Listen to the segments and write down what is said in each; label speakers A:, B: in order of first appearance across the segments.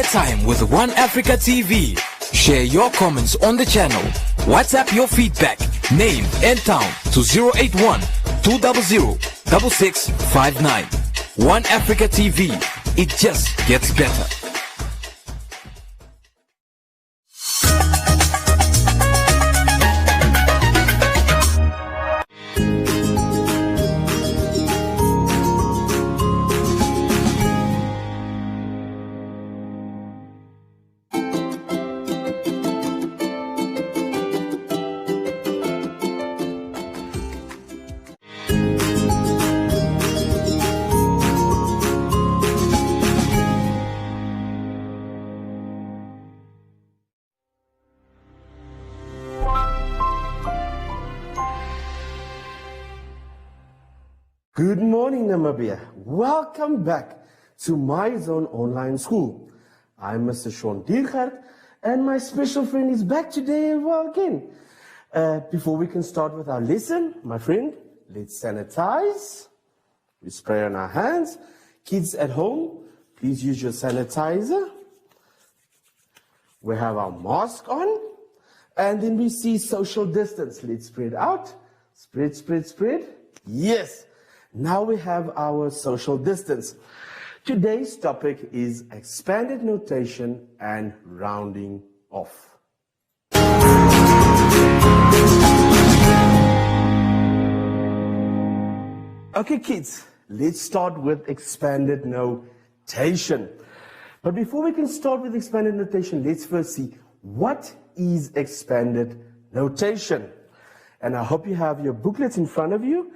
A: airtime with One Africa TV. Share your comments on the channel. WhatsApp your feedback, name and town to 081 200 6659. One Africa TV. It just gets better.
B: Good morning, Namibia. Welcome back to MyZone Online School. I'm Mr. Sean Diergaard, and my special friend is back today again. Before we can start with our lesson, my friend, let's sanitize. We spray on our hands. Kids at home, please use your sanitizer. We have our mask on, and then we see social distance. Let's spread out. Spread, spread, spread. Yes. Now we have our social distance. Today's topic is expanded notation and rounding off. Okay, kids, let's start with expanded notation. But before we can start with expanded notation, let's first see what is expanded notation. And I hope you have your booklets in front of you.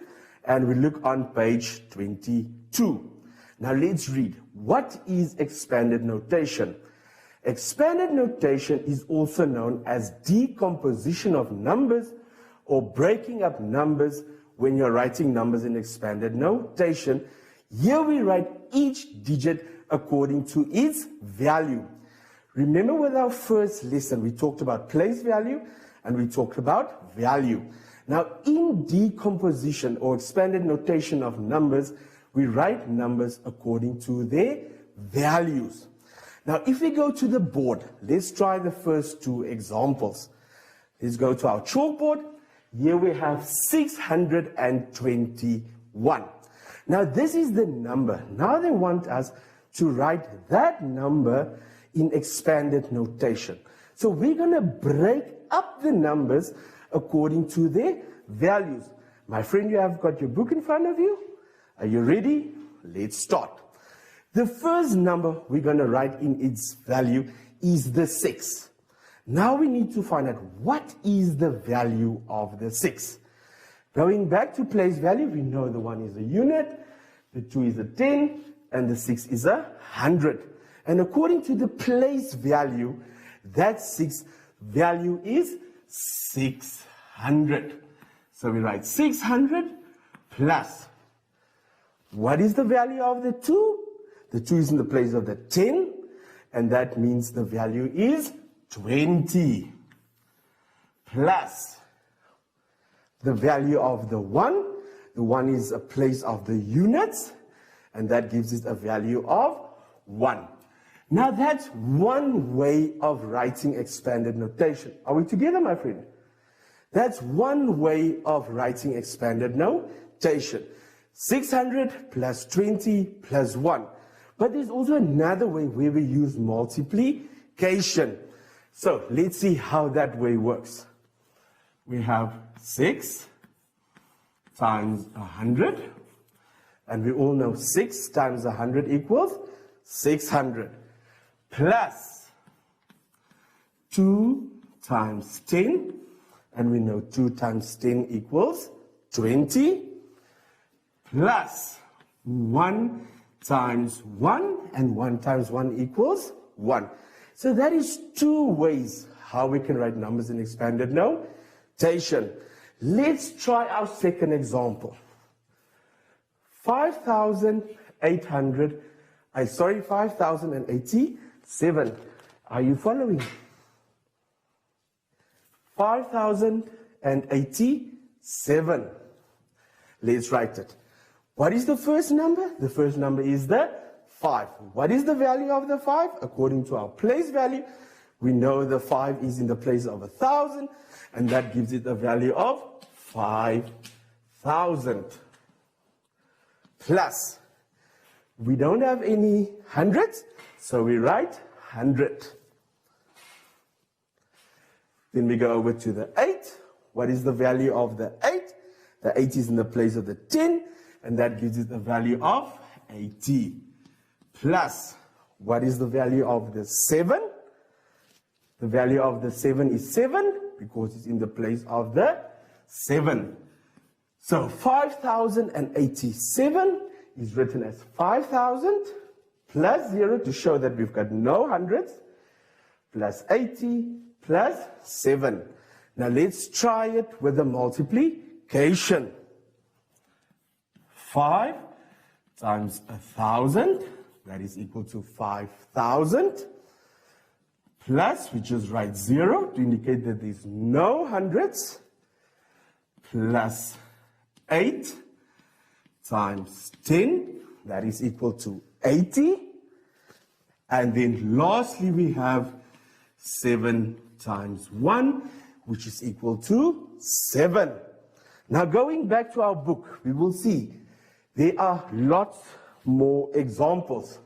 B: And we look on page 22. Now let's read. What is expanded notation? Expanded notation is also known as decomposition of numbers or breaking up numbers when you're writing numbers in expanded notation. Here we write each digit according to its value. Remember with our first lesson, we talked about place value and we talked about value. Now, in decomposition or expanded notation of numbers, we write numbers according to their values. Now, if we go to the board, let's try the first two examples. Let's go to our chalkboard. Here we have 621. Now, this is the number. Now they want us to write that number in expanded notation. So we're going to break up the numbers according to their values. My friend, you have got your book in front of you. Are you ready? Let's start. The first number we're going to write in its value is the 6. Now we need to find out what is the value of the 6. Going back to place value, we know the 1 is a unit, the 2 is a 10, and the 6 is a 100. And according to the place value, that 6 value is 600. So we write 600 plus. What is the value of the 2? The 2 is in the place of the 10, and that means the value is 20. Plus the value of the 1. The 1 is a place of the units, and that gives it a value of 1. Now that's one way of writing expanded notation. Are we together, my friend? That's one way of writing expanded notation. 600 plus 20 plus 1. But there's also another way where we use multiplication. So let's see how that way works. We have 6 times 100. And we all know 6 times 100 equals 600. Plus 2 times 10. And we know 2 times 10 equals 20. Plus 1 times 1. And 1 times 1 equals 1. So that is two ways how we can write numbers in expanded notation. Let's try our second example. 5,087. Are you following? 5,087. Let's write it. What is the first number? The first number is the 5. What is the value of the 5? According to our place value, we know the 5 is in the place of 1,000, and that gives it a value of 5,000. Plus, we don't have any hundreds, so we write 100. Then we go over to the 8. What is the value of the 8? The 8 is in the place of the 10, and that gives it a value of 80. Plus, what is the value of the 7? The value of the 7 is 7, because it's in the place of the 7. So 5,087 is written as 5,000 plus 0 to show that we've got no hundreds, plus 80 plus 7. Now let's try it with the multiplication. 5 times 1,000, that is equal to 5,000. Plus, we just write 0 to indicate that there's no hundreds, plus 8 times 10, that is equal to 80. And then lastly, we have 7 times 1, which is equal to 7. Now going back to our book, we will see there are lots more examples.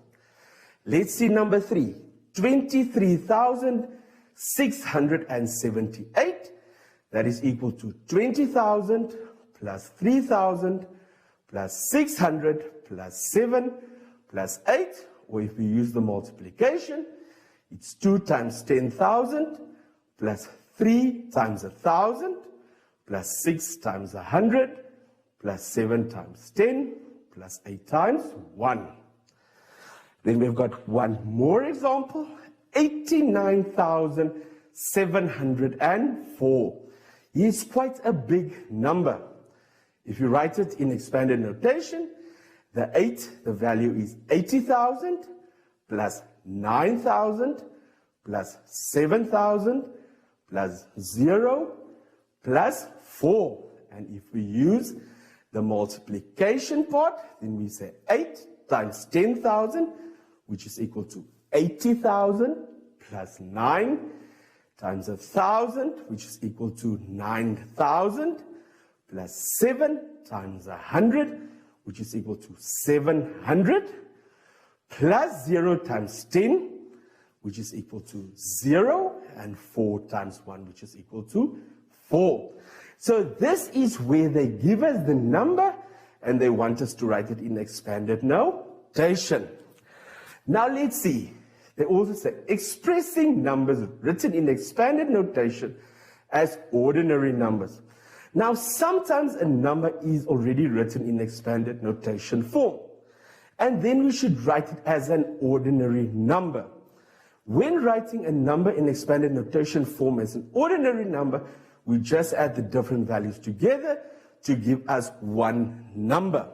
B: Let's see number 3. 23,678, that is equal to 20,000 plus 3,000 plus 600 plus 7 plus 8, or if we use the multiplication, it's 2 times 10,000 plus 3 times 1,000 plus 6 times 100 plus 7 times 10 plus 8 times 1. Then we've got one more example, 89,704. It's quite a big number. If you write it in expanded notation, the 8, the value is 80,000 plus 9,000 plus 7,000 plus 0 plus 4. And if we use the multiplication part, then we say 8 times 10,000, which is equal to 80,000 plus 9 times 1,000, which is equal to 9,000 plus 7 times 100, which is equal to 700 plus 0 times 10, which is equal to 0, and 4 times 1, which is equal to 4. So this is where they give us the number and they want us to write it in expanded notation. Now let's see. They also say expressing numbers written in expanded notation as ordinary numbers. Now sometimes a number is already written in expanded notation form, and then we should write it as an ordinary number. When writing a number in expanded notation form as an ordinary number, we just add the different values together to give us one number.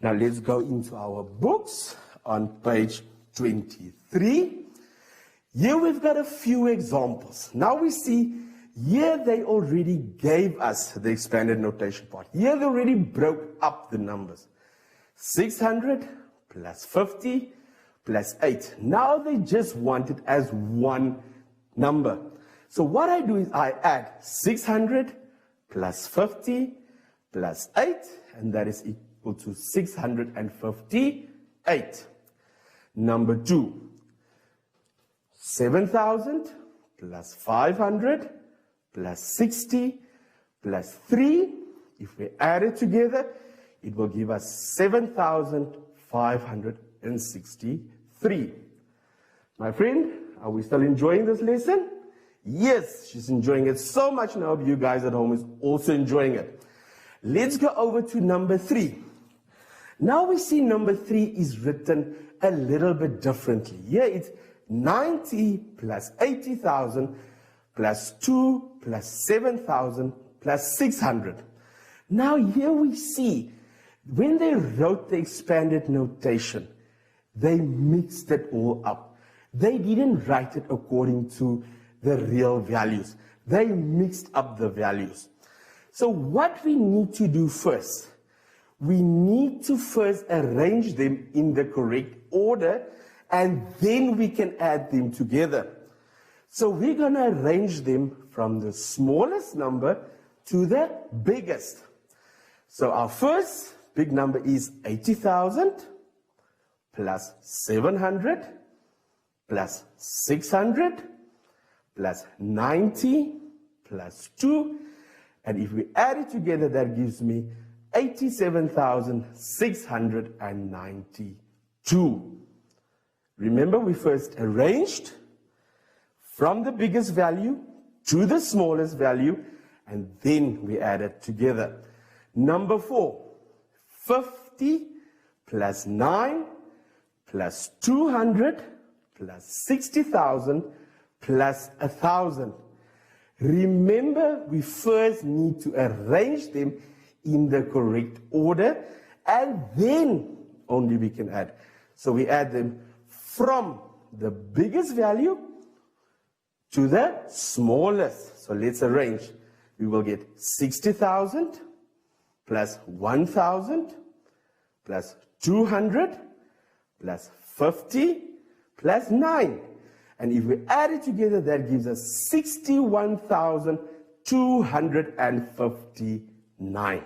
B: Now let's go into our books on page 23. Here we've got a few examples. Now we see here they already gave us the expanded notation part. Here they already broke up the numbers. 600 plus 50 plus 8. Now they just want it as one number. So what I do is I add 600 plus 50 plus 8, and that is equal to 658. Number 2, 7,000 plus 500 plus 60 plus 3. If we add it together, it will give us 7,563. My friend, are we still enjoying this lesson? Yes, she's enjoying it so much, and I hope you guys at home is also enjoying it. Let's go over to number 3. Now we see number 3 is written a little bit differently. Here it's 90 plus 80,000 plus 2 plus 7,000 plus 600. Now here we see when they wrote the expanded notation, they mixed it all up. They didn't write it according to the real values. They mixed up the values. So what we need to do first, we need to first arrange them in the correct order, and then we can add them together. So we're going to arrange them from the smallest number to the biggest. So our first big number is 80,000 plus 700 plus 600 plus 90 plus 2. And if we add it together, that gives me 87,692. Remember, we first arranged from the biggest value to the smallest value, and then we add it together. Number 4, 50 plus 9 plus 200 plus 60,000 plus 1,000. Remember, we first need to arrange them in the correct order, and then only we can add. So we add them from the biggest value to the smallest. So let's arrange. We will get 60,000 plus 1,000 plus 200 plus 50 plus 9. And if we add it together, that gives us 61,259.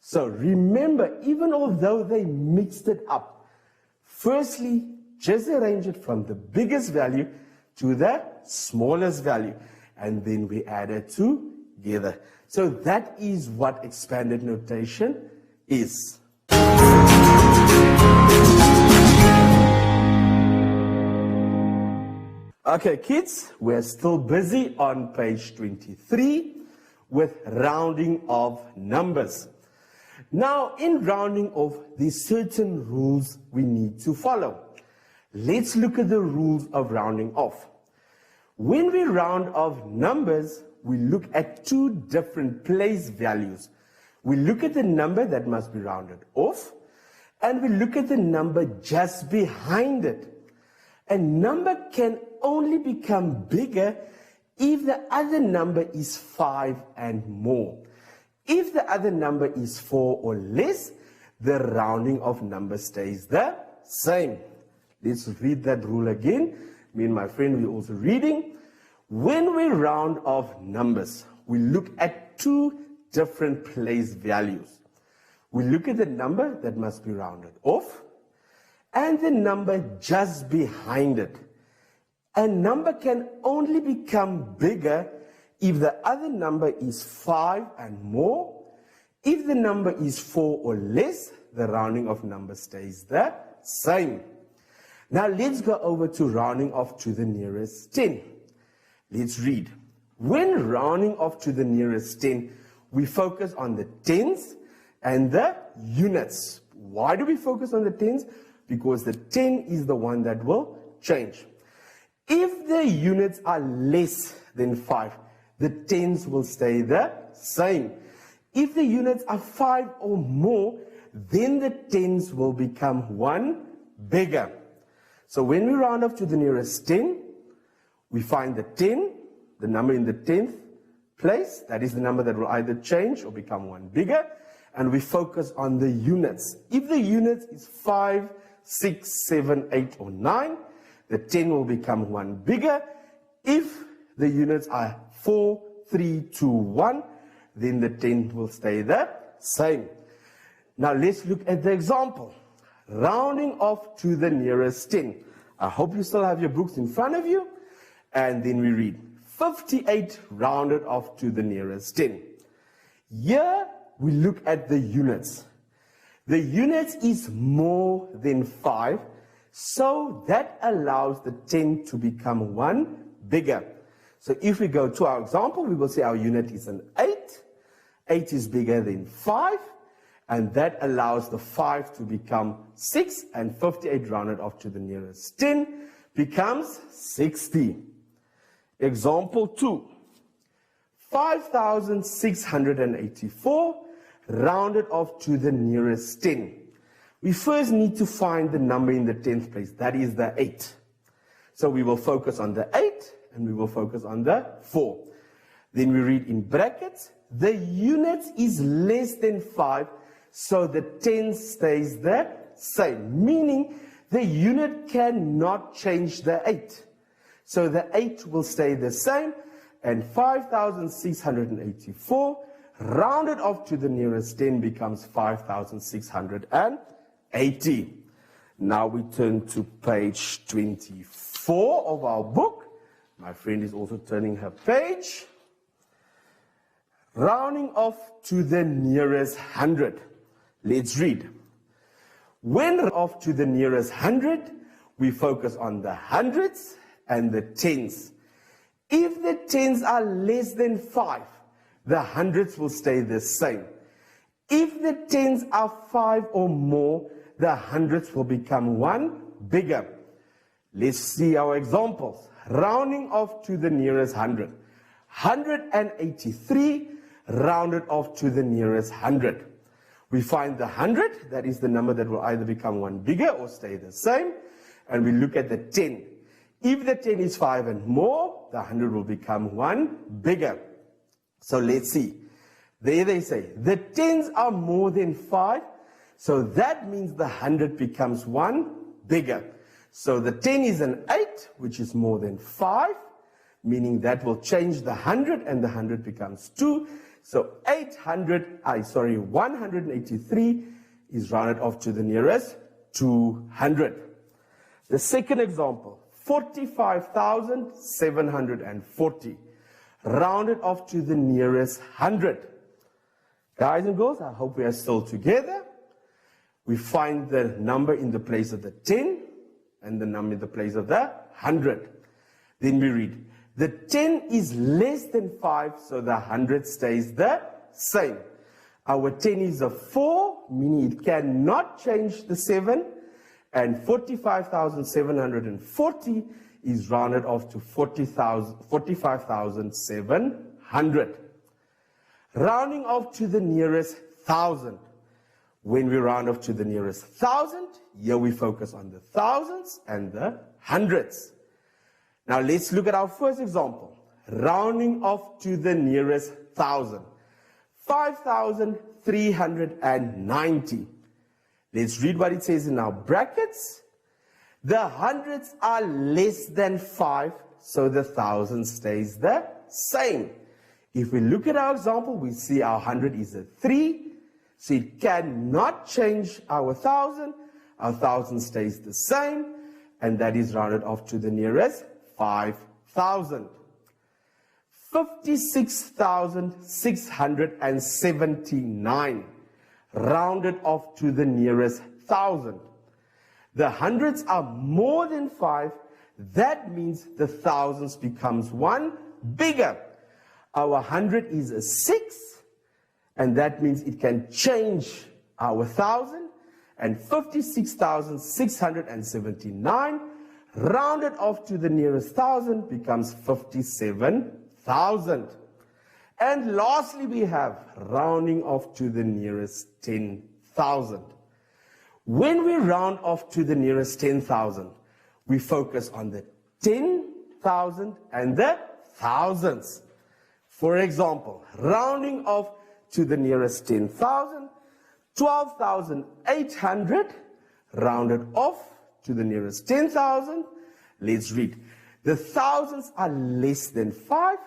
B: So remember, even although they mixed it up, firstly, just arrange it from the biggest value to the smallest value, and then we add it together. So that is what expanded notation is. Okay, kids, we're still busy on page 23 with rounding of numbers. Now, in rounding off, there's certain rules we need to follow. Let's look at the rules of rounding off. When we round off numbers, we look at two different place values. We look at the number that must be rounded off, and we look at the number just behind it. A number can only become bigger if the other number is 5 and more. If the other number is 4 or less, the rounding of number stays the same. Let's read that rule again. Me and my friend, we're also reading. When we round off numbers, we look at two different place values. We look at the number that must be rounded off and the number just behind it. A number can only become bigger if the other number is 5 and more. If the number is 4 or less, the rounding of number stays the same. Now let's go over to rounding off to the nearest 10. Let's read. When rounding off to the nearest 10, we focus on the tens and the units. Why do we focus on the tens? Because the 10 is the one that will change. If the units are less than 5, the tens will stay the same. If the units are 5 or more, then the tens will become 1 bigger. So when we round off to the nearest 10, we find the 10, the number in the 10th place. That is the number that will either change or become 1 bigger. And we focus on the units. If the unit is 5, 6, 7, 8, or 9, the 10 will become 1 bigger. If the units are 4, 3, 2, 1, then the 10 will stay the same. Now let's look at the example. Rounding off to the nearest 10. I hope you still have your books in front of you. And then we read 58 rounded off to the nearest 10. Here we look at the units. The units is more than 5, so that allows the 10 to become 1 bigger. So if we go to our example, we will say our unit is an 8. 8 is bigger than 5, and that allows the 5 to become 6, and 58 rounded off to the nearest 10 becomes 60. Example 2. 5,684 rounded off to the nearest 10. We first need to find the number in the 10th place, that is the 8. So we will focus on the 8 and we will focus on the 4. Then we read in brackets, the unit is less than 5, So the 10 stays the same, meaning the unit cannot change the 8. So the 8 will stay the same, and 5,684 rounded off to the nearest 10 becomes 5,680. Now we turn to page 24 of our book. My friend is also turning her page. Rounding off to the nearest 100. Let's read. When off to the nearest 100, we focus on the hundreds and the tens. If the tens are less than 5, the hundreds will stay the same. If the tens are 5 or more, the hundreds will become 1 bigger. Let's see our examples. Rounding off to the nearest 100. 183 rounded off to the nearest 100. We find the 100, that is the number that will either become 1 bigger or stay the same. And we look at the 10. If the 10 is 5 and more, the 100 will become 1 bigger. So let's see. There they say, the 10s are more than 5, so that means the 100 becomes 1 bigger. So the 10 is an 8, which is more than 5, meaning that will change the 100, and the 100 becomes 2. So 183 is rounded off to the nearest 200. The second example, 45,740, rounded off to the nearest 100. Guys and girls, I hope we are still together. We find the number in the place of the 10 and the number in the place of the 100. Then we read, the 10 is less than 5, so the 100 stays the same. Our 10 is a 4, meaning it cannot change the 7, and 45,740 is rounded off to 45,700. Rounding off to the nearest 1,000. When we round off to the nearest 1,000, here we focus on the thousands and the hundreds. Now let's look at our first example. Rounding off to the nearest 1,000. 5,390. Let's read what it says in our brackets. The hundreds are less than 5, so the 1,000 stays the same. If we look at our example, we see our 100 is a 3, so it cannot change our 1,000. Our 1,000 stays the same, and that is rounded off to the nearest 5,000. 56,679, rounded off to the nearest 1,000. The hundreds are more than 5, that means the thousands becomes 1 bigger. Our 100 is a 6, and that means it can change our 1,000, and 56,679 rounded off to the nearest 1,000 becomes 57,000. And lastly, we have rounding off to the nearest 10,000. When we round off to the nearest 10,000, we focus on the 10,000 and the thousands. For example, rounding off to the nearest 10,000, 12,800 rounded off to the nearest 10,000. Let's read. The thousands are less than 5,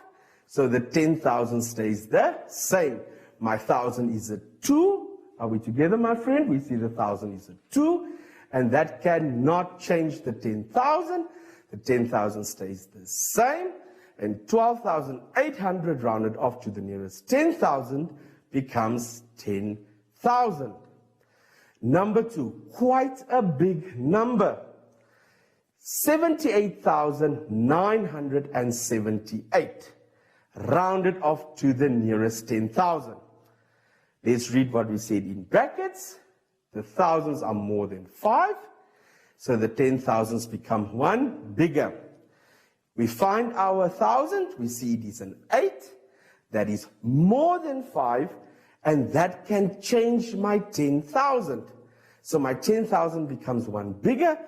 B: so the 10,000 stays the same. My 1,000 is a 2. Are we together, my friend? We see the 1,000 is a 2, and that cannot change the 10,000. The 10,000 stays the same, and 12,800 rounded off to the nearest 10,000 becomes 10,000. Number 2, quite a big number. 78,978, rounded off to the nearest 10,000. Let's read what we said in brackets. The thousands are more than 5, so the 10,000s become 1 bigger. We find our 1,000, we see it is an 8, that is more than 5, and that can change my 10,000. So my 10,000 becomes 1 bigger,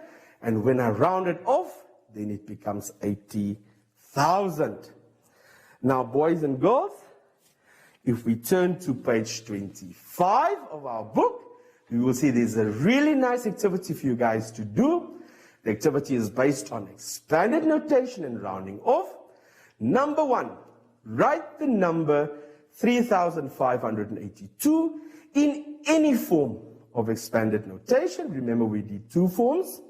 B: and when I round it off, then it becomes 80,000. Now, boys and girls, If we turn to page 25 of our book, you will see there's a really nice activity for you guys to do. The activity is based on expanded notation and rounding off. Number 1, write the number 3,582 in any form of expanded notation. Remember, we did 2 forms.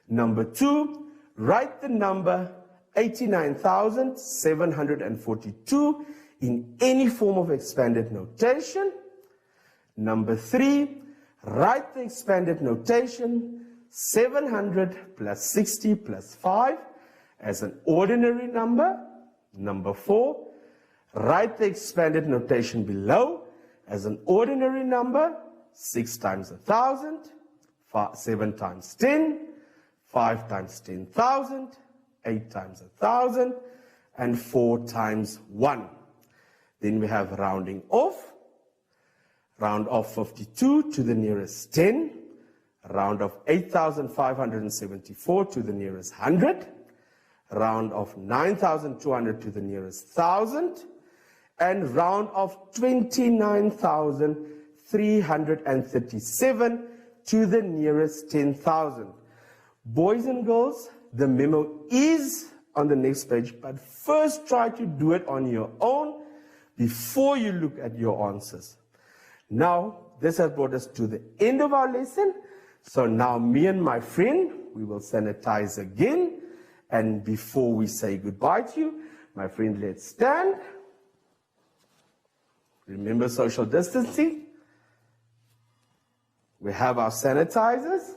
B: Number 2, write the number 89,742 in any form of expanded notation. Number 3, write the expanded notation 700 plus 60 plus 5 as an ordinary number. Number 4, write the expanded notation below as an ordinary number. 6 times 1,000, 7 times 10, 5 times 10,000, 8 times 1,000, and 4 times 1. Then we have rounding off. Round off 52 to the nearest 10. Round off 8,574 to the nearest 100. Round off 9,200 to the nearest 1,000. And round off 29,337 to the nearest 10,000. Boys and girls, the memo is on the next page, but first try to do it on your own before you look at your answers. Now, this has brought us to the end of our lesson. So now me and my friend, we will sanitize again. And before we say goodbye to you, my friend, let's stand. Remember social distancing. We have our sanitizers.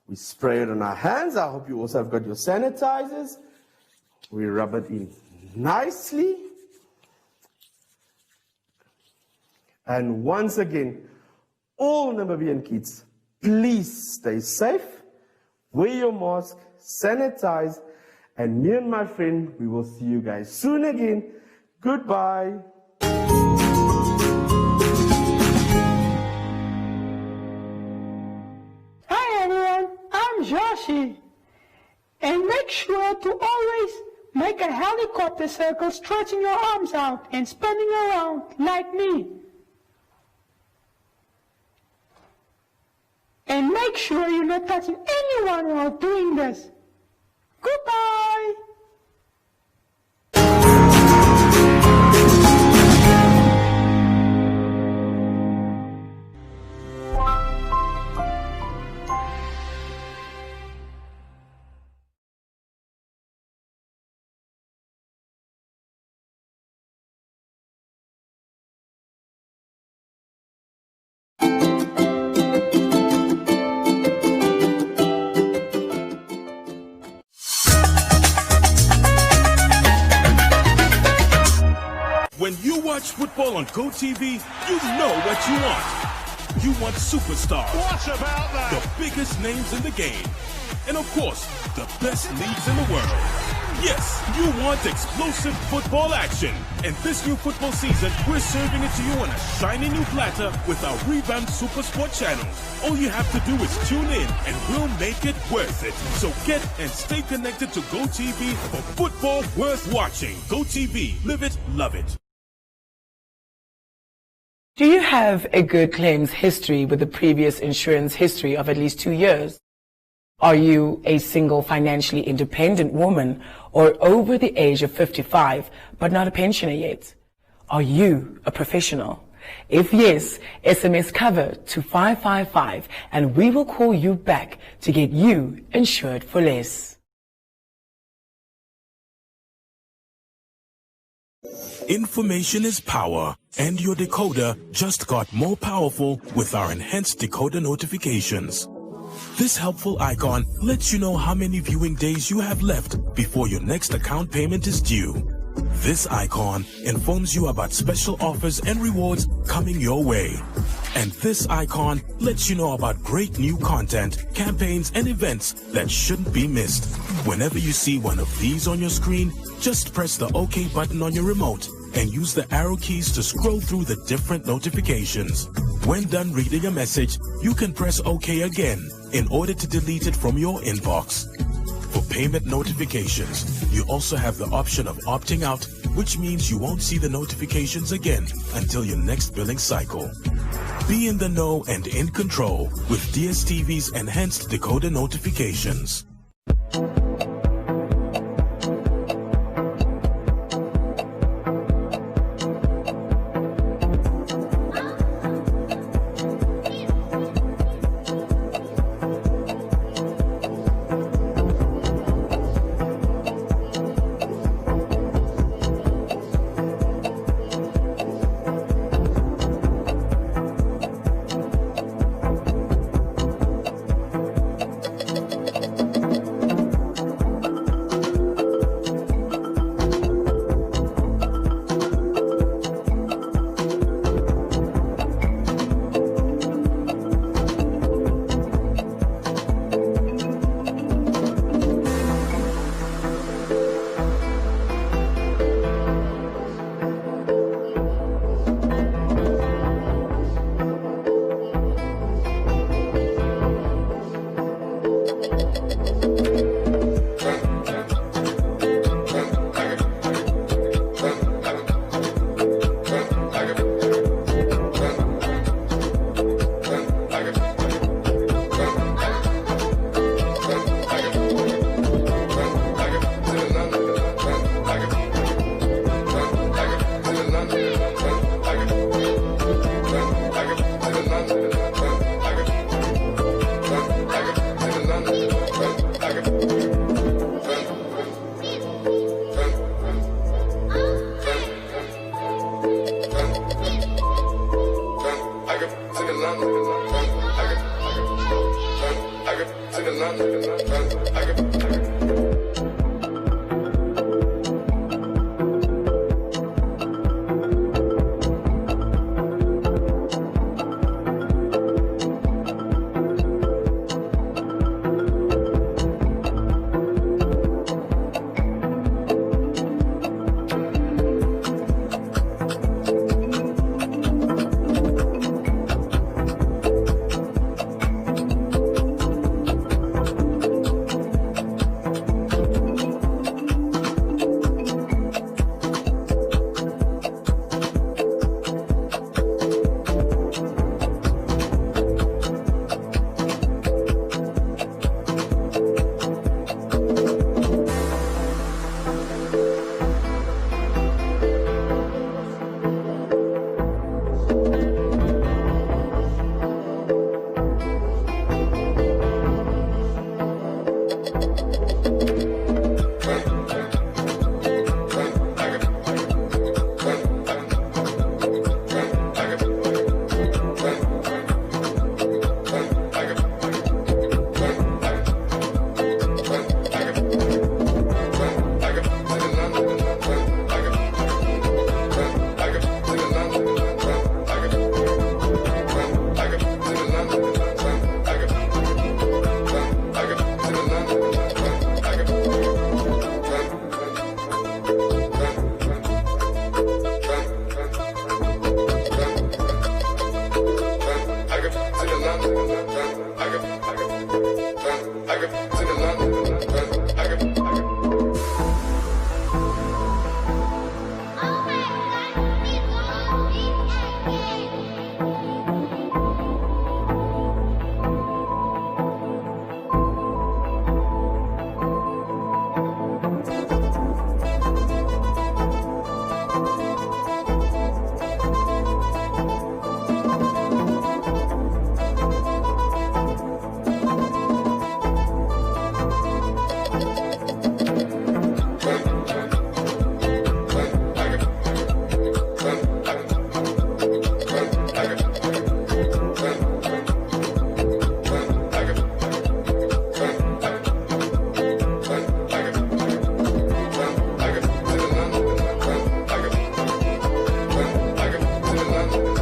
B: We spray it on our hands. I hope you also have got your sanitizers. We rub it in nicely. And once again, all Namibian kids, please stay safe, wear your mask, sanitize, and me and my friend, we will see you guys soon again. Goodbye.
C: Hi everyone, I'm Joshi. And make sure to always make a helicopter circle, stretching your arms out and spinning around like me. And make sure you're not touching anyone while doing this. Goodbye!
D: When you watch football on GoTV, you know what you want. You want superstars.
E: What about that?
D: The biggest names in the game. And of course, the best leagues in the world. Yes, you want explosive football action. And this new football season, we're serving it to you on a shiny new platter with our revamped SuperSport channels. All you have to do is tune in and we'll make it worth it. So get and stay connected to GoTV for football worth watching. GoTV, live it, love it.
F: Do you have a good claims history with a previous insurance history of at least 2 years? Are you a single financially independent woman or over the age of 55 but not a pensioner yet? Are you a professional? If yes, SMS cover to 555 and we will call you back to get you insured for less.
D: Information is power, and your decoder just got more powerful with our enhanced decoder notifications. This helpful icon lets you know how many viewing days you have left before your next account payment is due. This icon informs you about special offers and rewards coming your way. And this icon lets you know about great new content, campaigns, and events that shouldn't be missed. Whenever you see one of these on your screen, just press the OK button on your remote and use the arrow keys to scroll through the different notifications. When done reading a message, you can press OK again in order to delete it from your inbox. For payment notifications, you also have the option of opting out which means you won't see the notifications again until your next billing cycle. Be in the know and in control with DSTV's enhanced decoder notifications.